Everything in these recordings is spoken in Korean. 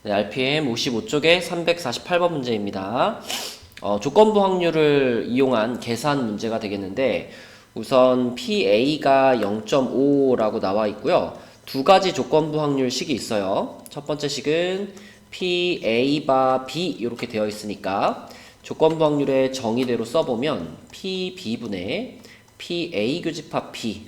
네, RPM 55쪽의 348번 문제입니다. 조건부 확률을 이용한 계산 문제가 되겠는데, 우선 PA가 0.5라고 나와 있고요. 두 가지 조건부 확률 식이 있어요. 첫 번째 식은 PA 바 B 이렇게 되어 있으니까 조건부 확률의 정의대로 써보면 PB분의 PA 교집합 B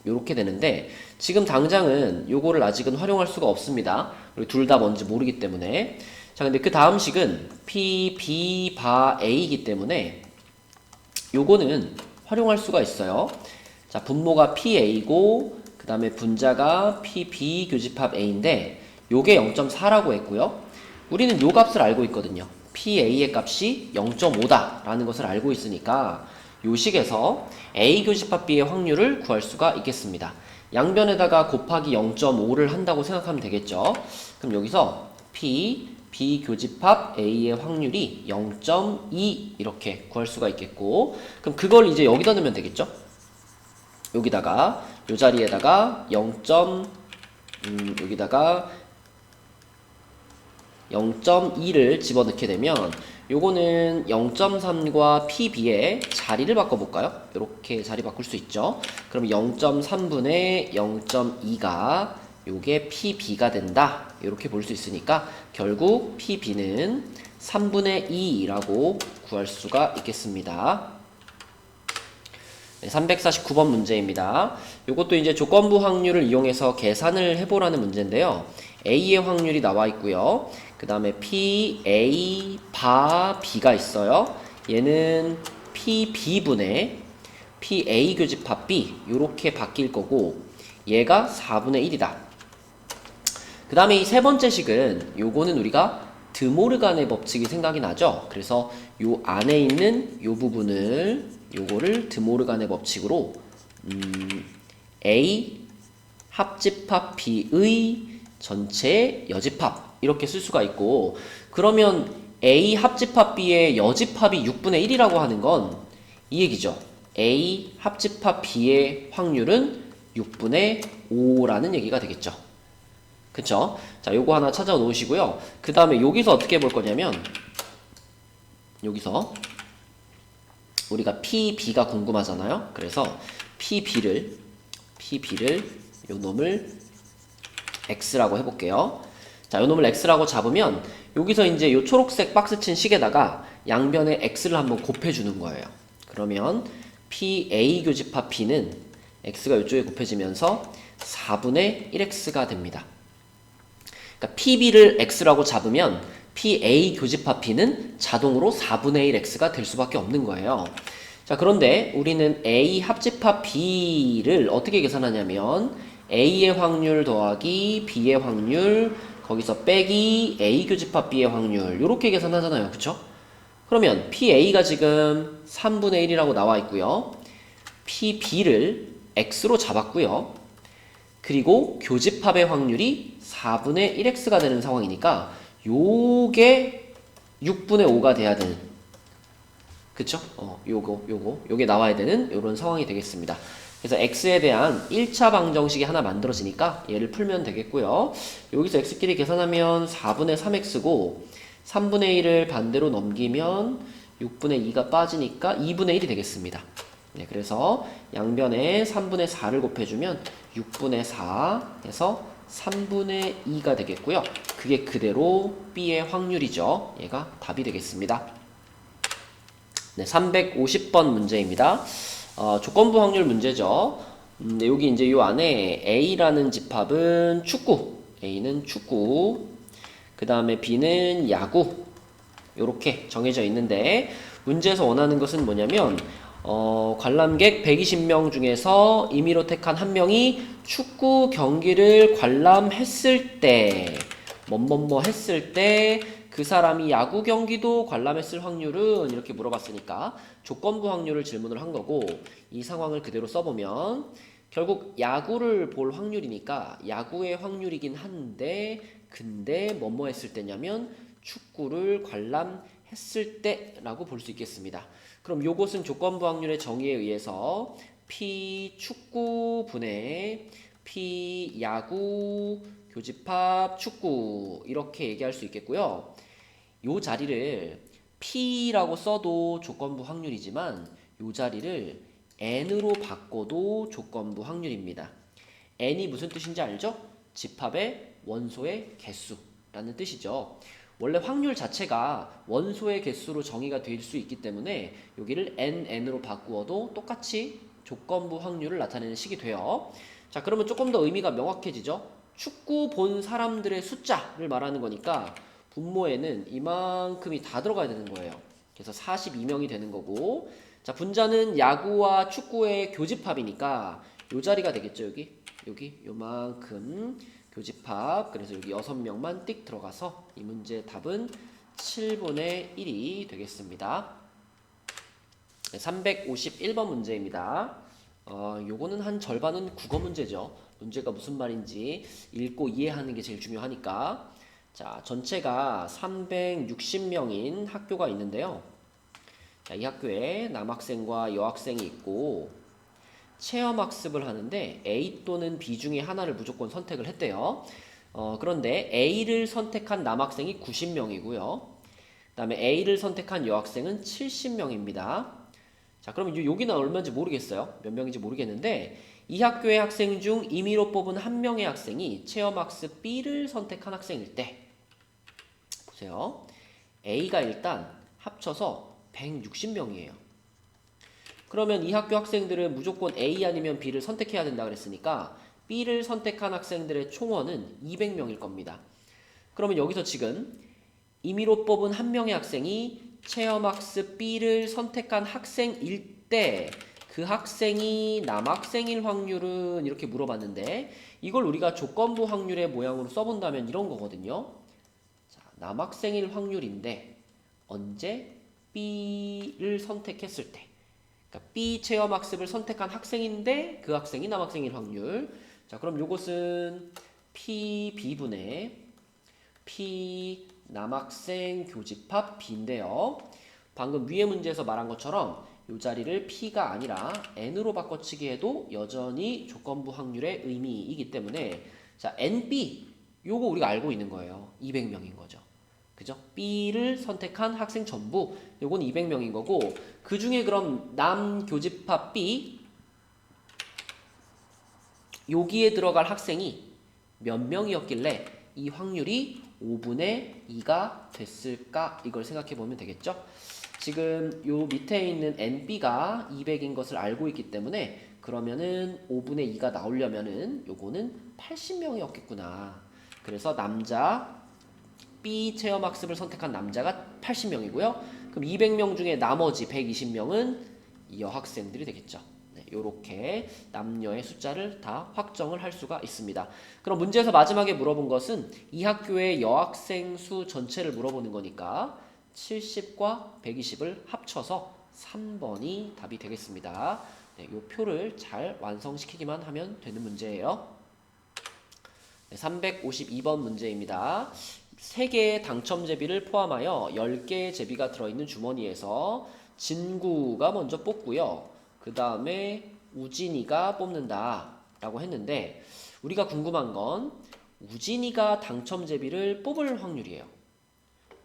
이렇게 되는데, 지금 당장은 요거를 아직은 활용할 수가 없습니다. 둘 다 뭔지 모르기 때문에. 자, 근데 그 다음 식은 P, B, 바 A이기 때문에 요거는 활용할 수가 있어요. 자, 분모가 PA고 그 다음에 분자가 PB 교집합 A인데 요게 0.4라고 했고요. 우리는 요 값을 알고 있거든요. PA의 값이 0.5다 라는 것을 알고 있으니까 요 식에서 A 교집합 B의 확률을 구할 수가 있겠습니다. 양변에다가 곱하기 0.5를 한다고 생각하면 되겠죠. 그럼 여기서 P, B 교집합 A의 확률이 0.2 이렇게 구할 수가 있겠고, 그럼 그걸 이제 여기다 넣으면 되겠죠. 여기다가 요 자리에다가 여기다가 0.2를 집어넣게 되면 요거는 0.3과 PB의 자리를 바꿔볼까요? 이렇게 자리 바꿀 수 있죠. 그럼 0.3분의 0.2가 요게 PB가 된다. 이렇게 볼 수 있으니까 결국 PB는 3분의 2라고 구할 수가 있겠습니다. 네, 349번 문제입니다. 이것도 이제 조건부 확률을 이용해서 계산을 해보라는 문제인데요. A의 확률이 나와 있고요. 그 다음에 P, A, 바, B가 있어요. 얘는 PB분의 PA 교집합 B 이렇게 바뀔 거고, 얘가 4분의 1이다. 그 다음에 이 세 번째 식은 요거는 우리가 드모르간의 법칙이 생각이 나죠. 그래서 요 안에 있는 요 부분을 요거를 드모르간의 법칙으로 A 합집합 B의 전체 여집합 이렇게 쓸 수가 있고, 그러면 A 합집합 B의 여집합이 6분의 1이라고 하는 건 이 얘기죠. A 합집합 B의 확률은 6분의 5라는 얘기가 되겠죠. 그쵸? 자, 요거 하나 찾아 놓으시고요. 그 다음에 여기서 어떻게 볼 거냐면, 여기서 우리가 PB가 궁금하잖아요. 그래서 PB를 요 놈을 X라고 해볼게요. 자, 요 놈을 X라고 잡으면 여기서 이제 요 초록색 박스 친 식에다가 양변에 X를 한번 곱해주는 거예요. 그러면 PA 교집합 B는 X가 이쪽에 곱해지면서 4분의 1X가 됩니다. 그러니까 PB를 X라고 잡으면 PA 교집합 B는 자동으로 4분의 1X가 될 수밖에 없는 거예요. 자, 그런데 우리는 A 합집합 B를 어떻게 계산하냐면 A의 확률 더하기 B의 확률 거기서 빼기 A 교집합 B의 확률 이렇게 계산하잖아요. 그쵸? 그러면 PA가 지금 3분의 1이라고 나와 있고요. PB를 X로 잡았고요. 그리고 교집합의 확률이 4분의 1X가 되는 상황이니까 요게 6분의 5가 돼야 되는, 그쵸? 요게 나와야 되는 요런 상황이 되겠습니다. 그래서 X에 대한 1차 방정식이 하나 만들어지니까 얘를 풀면 되겠고요. 여기서 X끼리 계산하면 4분의 3X고 3분의 1을 반대로 넘기면 6분의 2가 빠지니까 2분의 1이 되겠습니다. 네, 그래서 양변에 3분의 4를 곱해주면 6분의 4 해서 3분의 2가 되겠고요. 그게 그대로 B의 확률이죠. 얘가 답이 되겠습니다. 네, 350번 문제입니다. 조건부 확률 문제죠. 여기 이제 요 안에 A라는 집합은 축구, A는 축구, 그 다음에 B는 야구, 요렇게 정해져 있는데, 문제에서 원하는 것은 뭐냐면 관람객 120명 중에서 임의로 택한 한 명이 축구 경기를 관람했을 때, 뭐뭐뭐 했을 때 그 사람이 야구 경기도 관람했을 확률은 이렇게 물어봤으니까 조건부 확률을 질문을 한 거고, 이 상황을 그대로 써보면 결국 야구를 볼 확률이니까 야구의 확률이긴 한데, 근데 뭐뭐 했을 때냐면 축구를 관람했을 때라고 볼 수 있겠습니다. 그럼 요것은 조건부 확률의 정의에 의해서 P 축구 분의 P 야구 교집합, 축구 이렇게 얘기할 수 있겠고요. 요 자리를 P라고 써도 조건부 확률이지만 요 자리를 N으로 바꿔도 조건부 확률입니다. N이 무슨 뜻인지 알죠? 집합의 원소의 개수라는 뜻이죠. 원래 확률 자체가 원소의 개수로 정의가 될 수 있기 때문에 여기를 NN으로 바꾸어도 똑같이 조건부 확률을 나타내는 식이 돼요. 자, 그러면 조금 더 의미가 명확해지죠? 축구 본 사람들의 숫자를 말하는 거니까 분모에는 이만큼이 다 들어가야 되는 거예요. 그래서 42명이 되는 거고, 자, 분자는 야구와 축구의 교집합이니까 요 자리가 되겠죠, 여기 요만큼 교집합. 그래서 여기 6명만 띡 들어가서 이 문제 답은 7분의 1이 되겠습니다. 351번 문제입니다. 요거는 한 절반은 국어 문제죠. 문제가 무슨 말인지 읽고 이해하는 게 제일 중요하니까. 자, 전체가 360명인 학교가 있는데요. 자, 이 학교에 남학생과 여학생이 있고 체험학습을 하는데 A 또는 B 중에 하나를 무조건 선택을 했대요. 그런데 A를 선택한 남학생이 90명이고요. 그 다음에 A를 선택한 여학생은 70명입니다. 자, 그러면 여기는 얼마인지 모르겠어요. 몇 명인지 모르겠는데 이 학교의 학생 중 임의로 뽑은 한 명의 학생이 체험학습 B를 선택한 학생일 때 보세요. A가 일단 합쳐서 160명이에요. 그러면 이 학교 학생들은 무조건 A 아니면 B를 선택해야 된다 그랬으니까 B를 선택한 학생들의 총원은 200명일 겁니다. 그러면 여기서 지금 임의로 뽑은 한 명의 학생이 체험학습 B를 선택한 학생일 때 그 학생이 남학생일 확률은 이렇게 물어봤는데 이걸 우리가 조건부 확률의 모양으로 써본다면 이런 거거든요. 자, 남학생일 확률인데 언제? B를 선택했을 때. 그러니까 B 체험학습을 선택한 학생인데 그 학생이 남학생일 확률. 자, 그럼 요것은 PB분의 P 남학생 교집합 B인데요. 방금 위의 문제에서 말한 것처럼 이 자리를 P가 아니라 N으로 바꿔치기 해도 여전히 조건부 확률의 의미이기 때문에 자, NB 요거 우리가 알고 있는 거예요. 200명인 거죠. 그죠? B를 선택한 학생 전부 요건 200명인 거고 그 중에 그럼 남 교집합 B 여기에 들어갈 학생이 몇 명이었길래 이 확률이 5분의 2가 됐을까? 이걸 생각해 보면 되겠죠? 지금 요 밑에 있는 NB가 200인 것을 알고 있기 때문에 그러면은 5분의 2가 나오려면은 요거는 80명이었겠구나. 그래서 남자 B 체험학습을 선택한 남자가 80명이고요. 그럼 200명 중에 나머지 120명은 여학생들이 되겠죠. 네, 요렇게 남녀의 숫자를 다 확정을 할 수가 있습니다. 그럼 문제에서 마지막에 물어본 것은 이 학교의 여학생 수 전체를 물어보는 거니까 70과 120을 합쳐서 3번이 답이 되겠습니다. 네, 요 표를 잘 완성시키기만 하면 되는 문제예요. 네, 352번 문제입니다. 3개의 당첨 제비를 포함하여 10개의 제비가 들어있는 주머니에서 진구가 먼저 뽑고요. 그 다음에 우진이가 뽑는다 라고 했는데 우리가 궁금한 건 우진이가 당첨 제비를 뽑을 확률이에요.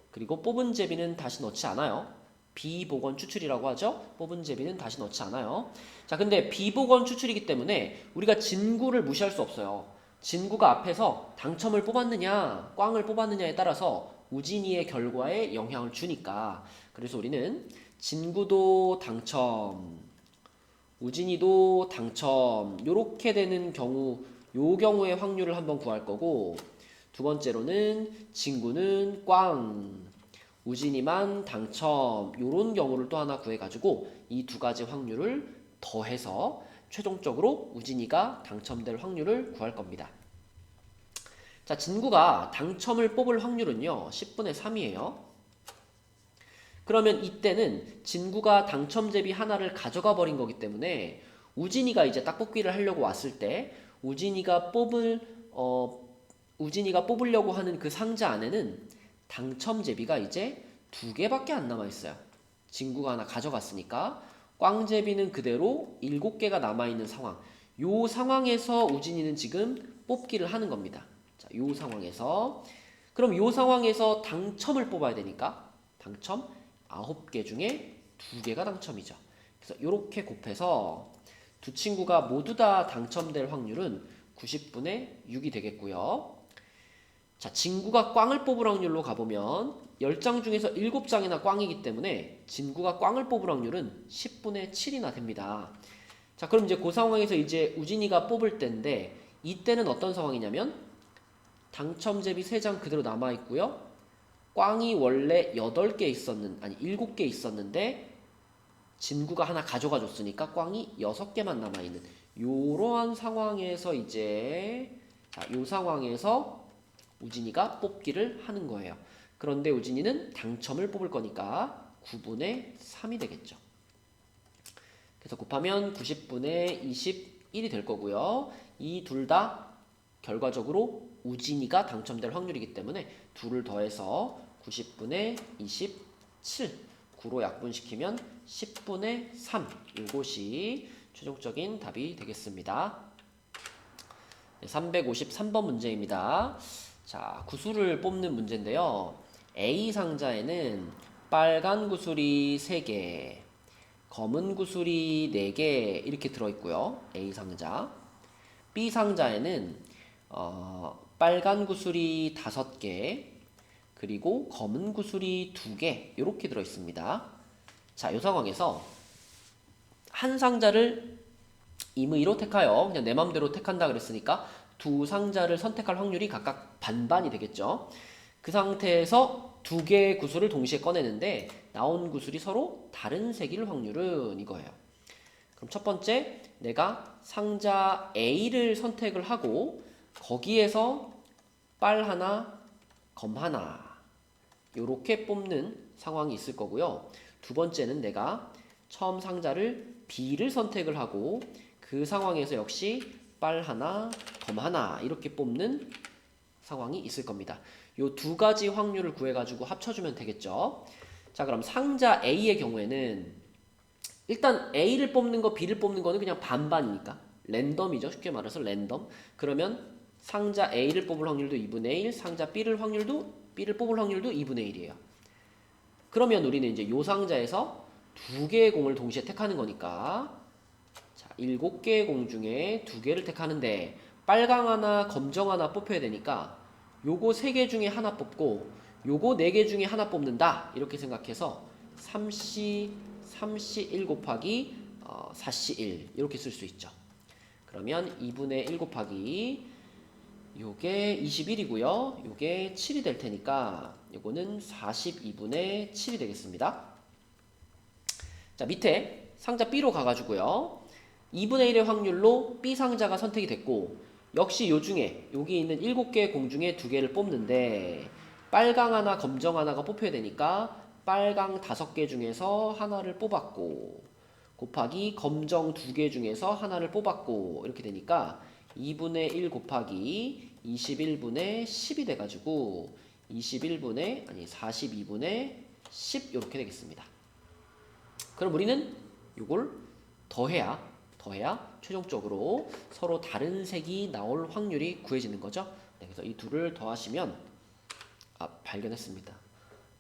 그리고 뽑은 제비는 다시 넣지 않아요. 비복원 추출이라고 하죠. 뽑은 제비는 다시 넣지 않아요. 자, 근데 비복원 추출이기 때문에 우리가 진구를 무시할 수 없어요. 진구가 앞에서 당첨을 뽑았느냐 꽝을 뽑았느냐에 따라서 우진이의 결과에 영향을 주니까 그래서 우리는 진구도 당첨 우진이도 당첨 요렇게 되는 경우 요 경우의 확률을 한번 구할 거고 두 번째로는 진구는 꽝 우진이만 당첨 요런 경우를 또 하나 구해가지고 이 두 가지 확률을 더해서 최종적으로 우진이가 당첨될 확률을 구할 겁니다. 자, 진구가 당첨을 뽑을 확률은요 10분의 3이에요. 그러면 이때는 진구가 당첨 제비 하나를 가져가 버린 거기 때문에 우진이가 이제 딱뽑기를 하려고 왔을 때 우진이가 뽑으려고 하는 그 상자 안에는 당첨 제비가 이제 2개밖에 안 남아 있어요. 진구가 하나 가져갔으니까 꽝 제비는 그대로 7개가 남아 있는 상황. 요 상황에서 우진이는 지금 뽑기를 하는 겁니다. 자, 요 상황에서 그럼 요 상황에서 당첨을 뽑아야 되니까 당첨 9개 중에 2개가 당첨이죠. 그래서 이렇게 곱해서 두 친구가 모두 다 당첨될 확률은 90분의 6이 되겠고요. 자, 진구가 꽝을 뽑을 확률로 가보면 10장 중에서 7장이나 꽝이기 때문에 진구가 꽝을 뽑을 확률은 10분의 7이나 됩니다. 자, 그럼 이제 그 상황에서 이제 우진이가 뽑을 때인데 이때는 어떤 상황이냐면 당첨제비 3장 그대로 남아있고요. 꽝이 원래 8개 아니 7개 있었는데 진구가 하나 가져가 줬으니까 꽝이 6개만 남아있는 요러한 상황에서 이제 자, 요 상황에서 우진이가 뽑기를 하는 거예요. 그런데 우진이는 당첨을 뽑을 거니까 9분의 3이 되겠죠. 그래서 곱하면 90분의 21이 될 거고요. 이 둘 다 결과적으로 우진이가 당첨될 확률이기 때문에 둘을 더해서 90분의 27 9로 약분시키면 10분의 3 이것이 최종적인 답이 되겠습니다. 네, 353번 문제입니다. 자, 구슬을 뽑는 문제인데요. A 상자에는 빨간 구슬이 3개, 검은 구슬이 4개 이렇게 들어있고요. A 상자. B 상자에는 빨간 구슬이 5개, 그리고 검은 구슬이 2개 이렇게 들어있습니다. 자, 이 상황에서 한 상자를 임의로 택하여 그냥 내 맘대로 택한다 그랬으니까 두 상자를 선택할 확률이 각각 반반이 되겠죠. 그 상태에서 2개의 구슬을 동시에 꺼내는데 나온 구슬이 서로 다른 색일 확률은 이거예요. 그럼 첫 번째, 내가 상자 A를 선택을 하고 거기에서 빨 하나, 검 하나 요렇게 뽑는 상황이 있을 거고요. 두 번째는 내가 처음 상자를 B를 선택을 하고 그 상황에서 역시 빨 하나, 검 하나 이렇게 뽑는 상황이 있을 겁니다. 요 두 가지 확률을 구해가지고 합쳐주면 되겠죠. 자, 그럼 상자 A의 경우에는 일단 A를 뽑는 거, B를 뽑는 거는 그냥 반반이니까 랜덤이죠. 쉽게 말해서 랜덤. 그러면 상자 A를 뽑을 확률도 2분의 1, 상자 B를 뽑을 확률도 2분의 1이에요. 그러면 우리는 이제 요 상자에서 2개의 공을 동시에 택하는 거니까 자, 7개의 공 중에 2개를 택하는데 빨강 하나, 검정 하나 뽑혀야 되니까 요거 3개 중에 하나 뽑고 요거 4개 중에 하나 뽑는다 이렇게 생각해서 3C 1 곱하기 4C 1 이렇게 쓸 수 있죠. 그러면 2분의 1 곱하기 요게 21이고요. 요게 7이 될 테니까 요거는 42분의 7이 되겠습니다. 자, 밑에 상자 B로 가가지고요. 2분의 1의 확률로 B 상자가 선택이 됐고 역시 요 중에 여기 있는 7개의 공 중에 2개를 뽑는데 빨강 하나, 검정 하나가 뽑혀야 되니까 빨강 5개 중에서 하나를 뽑았고 곱하기 검정 2개 중에서 하나를 뽑았고 이렇게 되니까 2분의 1 곱하기 21분의 10이 돼가지고 42분의 10 이렇게 되겠습니다. 그럼 우리는 이걸 더해야 최종적으로 서로 다른 색이 나올 확률이 구해지는 거죠. 네, 그래서 이 둘을 더하시면 발견했습니다.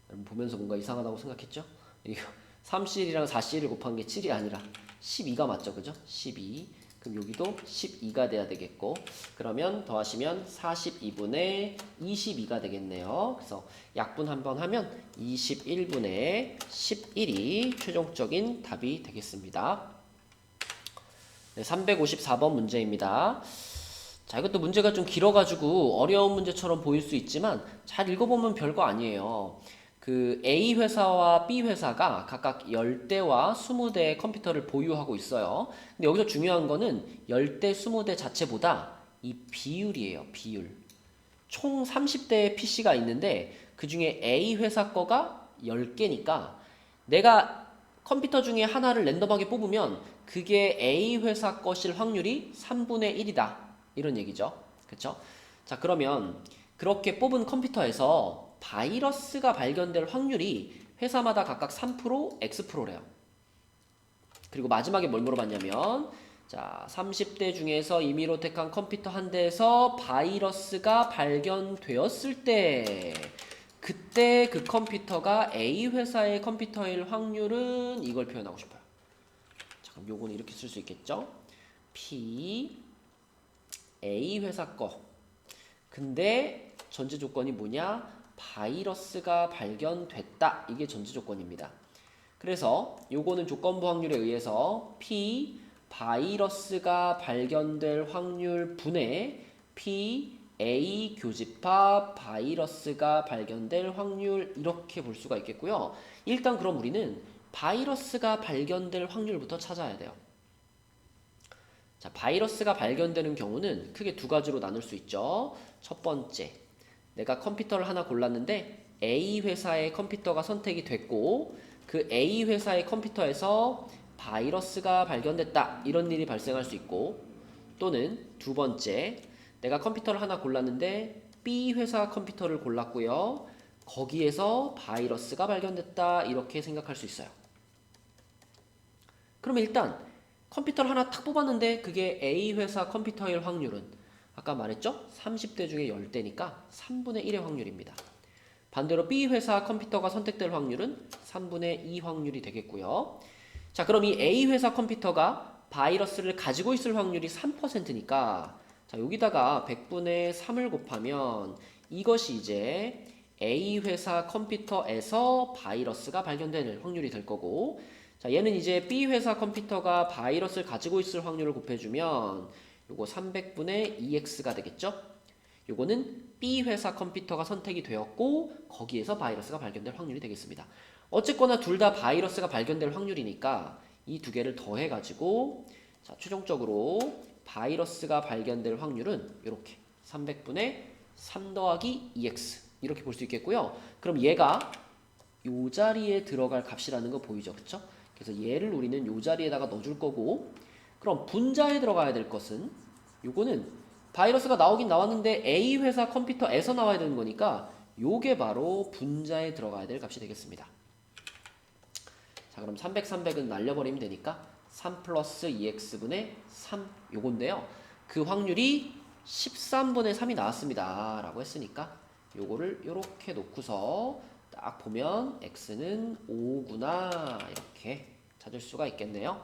여러분 보면서 뭔가 이상하다고 생각했죠? 이거 3Cl이랑 4C를 곱한 게 7이 아니라 12가 맞죠, 그죠? 12. 그럼 여기도 12가 돼야 되겠고 그러면 더하시면 42분의 22가 되겠네요. 그래서 약분 한번 하면 21분의 11이 최종적인 답이 되겠습니다. 네, 354번 문제입니다. 자, 이것도 문제가 좀 길어가지고 어려운 문제처럼 보일 수 있지만 잘 읽어보면 별거 아니에요. 그 A 회사와 B 회사가 각각 10대와 20대의 컴퓨터를 보유하고 있어요. 근데 여기서 중요한 거는 10대, 20대 자체보다 이 비율이에요. 비율. 총 30대의 PC가 있는데 그 중에 A 회사 거가 10개니까 내가 컴퓨터 중에 하나를 랜덤하게 뽑으면 그게 A 회사 것일 확률이 3분의 1이다. 이런 얘기죠. 그쵸? 자, 그러면 그렇게 뽑은 컴퓨터에서 바이러스가 발견될 확률이 회사마다 각각 3%, X%래요. 그리고 마지막에 뭘 물어봤냐면 자, 30대 중에서 임의로 택한 컴퓨터 한 대에서 바이러스가 발견되었을 때 그때 그 컴퓨터가 A 회사의 컴퓨터일 확률은 이걸 표현하고 싶어요. 자, 그럼 요거는 이렇게 쓸 수 있겠죠? P A 회사 거. 근데 전제 조건이 뭐냐? 바이러스가 발견됐다. 이게 전제 조건입니다. 그래서 요거는 조건부 확률에 의해서 P 바이러스가 발견될 확률 분의 P A 교집합 바이러스가 발견될 확률 이렇게 볼 수가 있겠고요. 일단 그럼 우리는 바이러스가 발견될 확률부터 찾아야 돼요. 자, 바이러스가 발견되는 경우는 크게 두 가지로 나눌 수 있죠. 첫 번째, 내가 컴퓨터를 하나 골랐는데 A 회사의 컴퓨터가 선택이 됐고 그 A 회사의 컴퓨터에서 바이러스가 발견됐다. 이런 일이 발생할 수 있고 또는 두 번째, 내가 컴퓨터를 하나 골랐는데 B 회사 컴퓨터를 골랐고요. 거기에서 바이러스가 발견됐다. 이렇게 생각할 수 있어요. 그러면 일단 컴퓨터를 하나 탁 뽑았는데 그게 A 회사 컴퓨터일 확률은 아까 말했죠? 30대 중에 10대니까 3분의 1의 확률입니다. 반대로 B 회사 컴퓨터가 선택될 확률은 3분의 2 확률이 되겠고요. 자, 그럼 이 A 회사 컴퓨터가 바이러스를 가지고 있을 확률이 3%니까 자, 여기다가 100분의 3을 곱하면 이것이 이제 A 회사 컴퓨터에서 바이러스가 발견될 확률이 될 거고 자, 얘는 이제 B 회사 컴퓨터가 바이러스를 가지고 있을 확률을 곱해주면 요거 300분의 2x가 되겠죠? 요거는 B 회사 컴퓨터가 선택이 되었고 거기에서 바이러스가 발견될 확률이 되겠습니다. 어쨌거나 둘 다 바이러스가 발견될 확률이니까 이 두 개를 더해가지고 자, 최종적으로 바이러스가 발견될 확률은 이렇게 300분의 3 더하기 2x 이렇게 볼 수 있겠고요. 그럼 얘가 요 자리에 들어갈 값이라는 거 보이죠? 그쵸? 그래서 얘를 우리는 요 자리에다가 넣어줄 거고 그럼 분자에 들어가야 될 것은 요거는 바이러스가 나오긴 나왔는데 A 회사 컴퓨터에서 나와야 되는 거니까 요게 바로 분자에 들어가야 될 값이 되겠습니다. 자, 그럼 300, 300은 날려버리면 되니까 3 플러스 2x분의 3 요건데요. 그 확률이 13분의 3이 나왔습니다. 라고 했으니까 요거를 요렇게 놓고서 딱 보면 x는 5구나 이렇게 찾을 수가 있겠네요.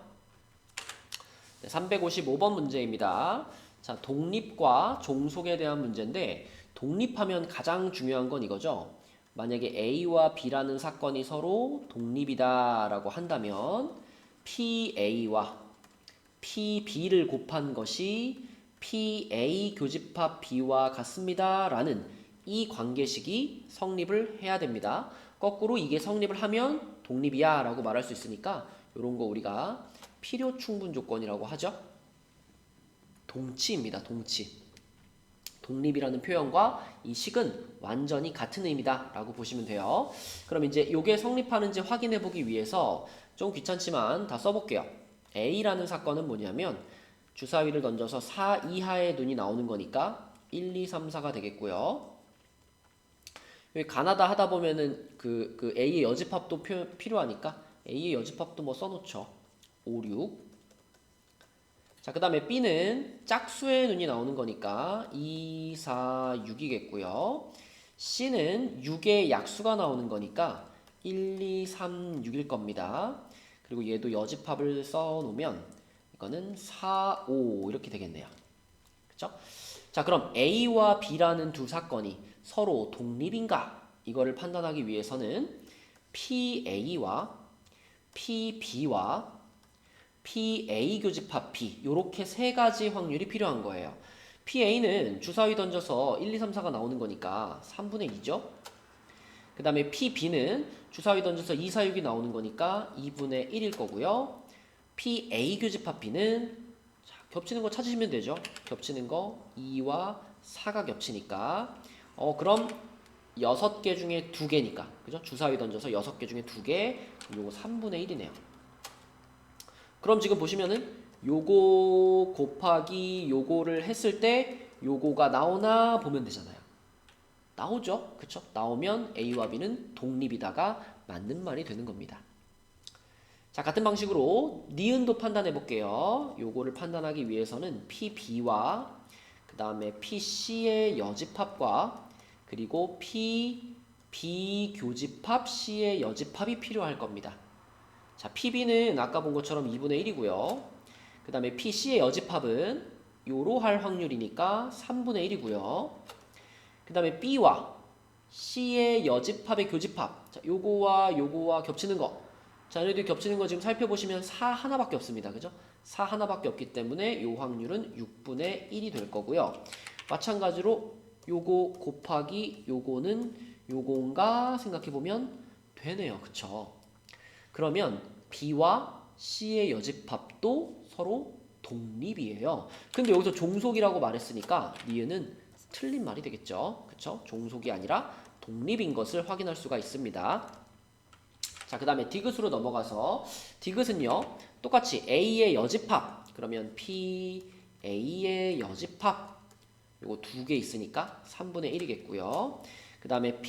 네, 355번 문제입니다. 자, 독립과 종속에 대한 문제인데 독립하면 가장 중요한 건 이거죠. 만약에 A와 B라는 사건이 서로 독립이다 라고 한다면 PA와 PB를 곱한 것이 PA 교집합 B와 같습니다 라는 이 관계식이 성립을 해야 됩니다. 거꾸로 이게 성립을 하면 독립이야 라고 말할 수 있으니까 이런 거 우리가 필요 충분 조건이라고 하죠. 동치입니다. 동치. 독립이라는 표현과 이 식은 완전히 같은 의미다 라고 보시면 돼요. 그럼 이제 이게 성립하는지 확인해 보기 위해서 좀 귀찮지만 다 써볼게요. A라는 사건은 뭐냐면 주사위를 던져서 4 이하의 눈이 나오는 거니까 1, 2, 3, 4가 되겠고요. 여기 가나다 하다 보면은 그 A의 여집합도 필요하니까 A의 여집합도 뭐 써놓죠. 5, 6. 자, 그 다음에 B는 짝수의 눈이 나오는 거니까 2, 4, 6이겠고요. C는 6의 약수가 나오는 거니까 1, 2, 3, 6일 겁니다. 그리고 얘도 여집합을 써놓으면 이거는 4, 5 이렇게 되겠네요. 그쵸? 자, 그럼 A와 B라는 두 사건이 서로 독립인가? 이거를 판단하기 위해서는 PA와 PB와 PA 교집합 B 요렇게 세 가지 확률이 필요한 거예요. PA는 주사위 던져서 1, 2, 3, 4가 나오는 거니까 3분의 2죠. 그 다음에 PB는 주사위 던져서 2, 4, 6이 나오는 거니까 2분의 1일 거고요. PA 교집합 B는 자, 겹치는 거 찾으시면 되죠. 겹치는 거 2와 4가 겹치니까 그럼 6개 중에 2개니까 그죠? 주사위 던져서 6개 중에 2개 요거 3분의 1이네요. 그럼 지금 보시면은 요거 곱하기 요거를 했을 때 요거가 나오나 보면 되잖아요. 나오죠? 그쵸? 나오면 A와 B는 독립이다가 맞는 말이 되는 겁니다. 자, 자, 같은 방식으로 니은도 판단해 볼게요. 요거를 판단하기 위해서는 PB와 그 다음에 PC의 여집합과 그리고 PB 교집합 C의 여집합이 필요할 겁니다. 자, PB는 아까 본 것처럼 2분의 1이고요. 그 다음에 PC의 여집합은 요로 할 확률이니까 3분의 1이고요. 그 다음에 B와 C의 여집합의 교집합. 자, 요거와 겹치는 거. 자, 얘네들 겹치는 거 지금 살펴보시면 4 하나밖에 없습니다. 그죠? 4 하나밖에 없기 때문에 요 확률은 6분의 1이 될 거고요. 마찬가지로 요거 곱하기 요거는 요건가 생각해보면 되네요. 그쵸? 그러면 B와 C의 여집합도 서로 독립이에요. 근데 여기서 종속이라고 말했으니까 니은은 틀린 말이 되겠죠. 그쵸? 종속이 아니라 독립인 것을 확인할 수가 있습니다. 자, 그 다음에 디귿으로 넘어가서 디귿은요 똑같이 A의 여집합 그러면 PA의 여집합 요거 2개 있으니까 3분의 1이겠고요. 그 다음에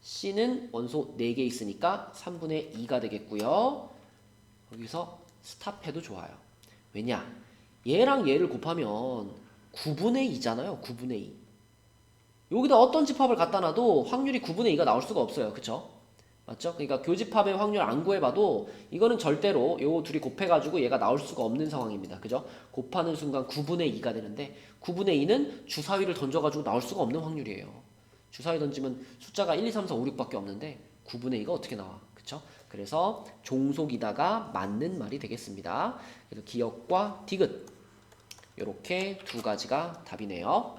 C는 원소 4개 있으니까 3분의 2가 되겠고요. 여기서 스탑해도 좋아요. 왜냐? 얘랑 얘를 곱하면 9분의 2잖아요. 9분의 2. 여기다 어떤 집합을 갖다 놔도 확률이 9분의 2가 나올 수가 없어요. 그쵸? 맞죠? 그러니까 교집합의 확률 안 구해봐도 이거는 절대로 요 둘이 곱해가지고 얘가 나올 수가 없는 상황입니다. 그죠? 곱하는 순간 9분의 2가 되는데 9분의 2는 주사위를 던져가지고 나올 수가 없는 확률이에요. 주사위 던지면 숫자가 1, 2, 3, 4, 5, 6밖에 없는데 9분의 2가 어떻게 나와? 그쵸? 그래서 종속이다가 맞는 말이 되겠습니다. 그래서 기역과 디귿 이렇게 두 가지가 답이네요.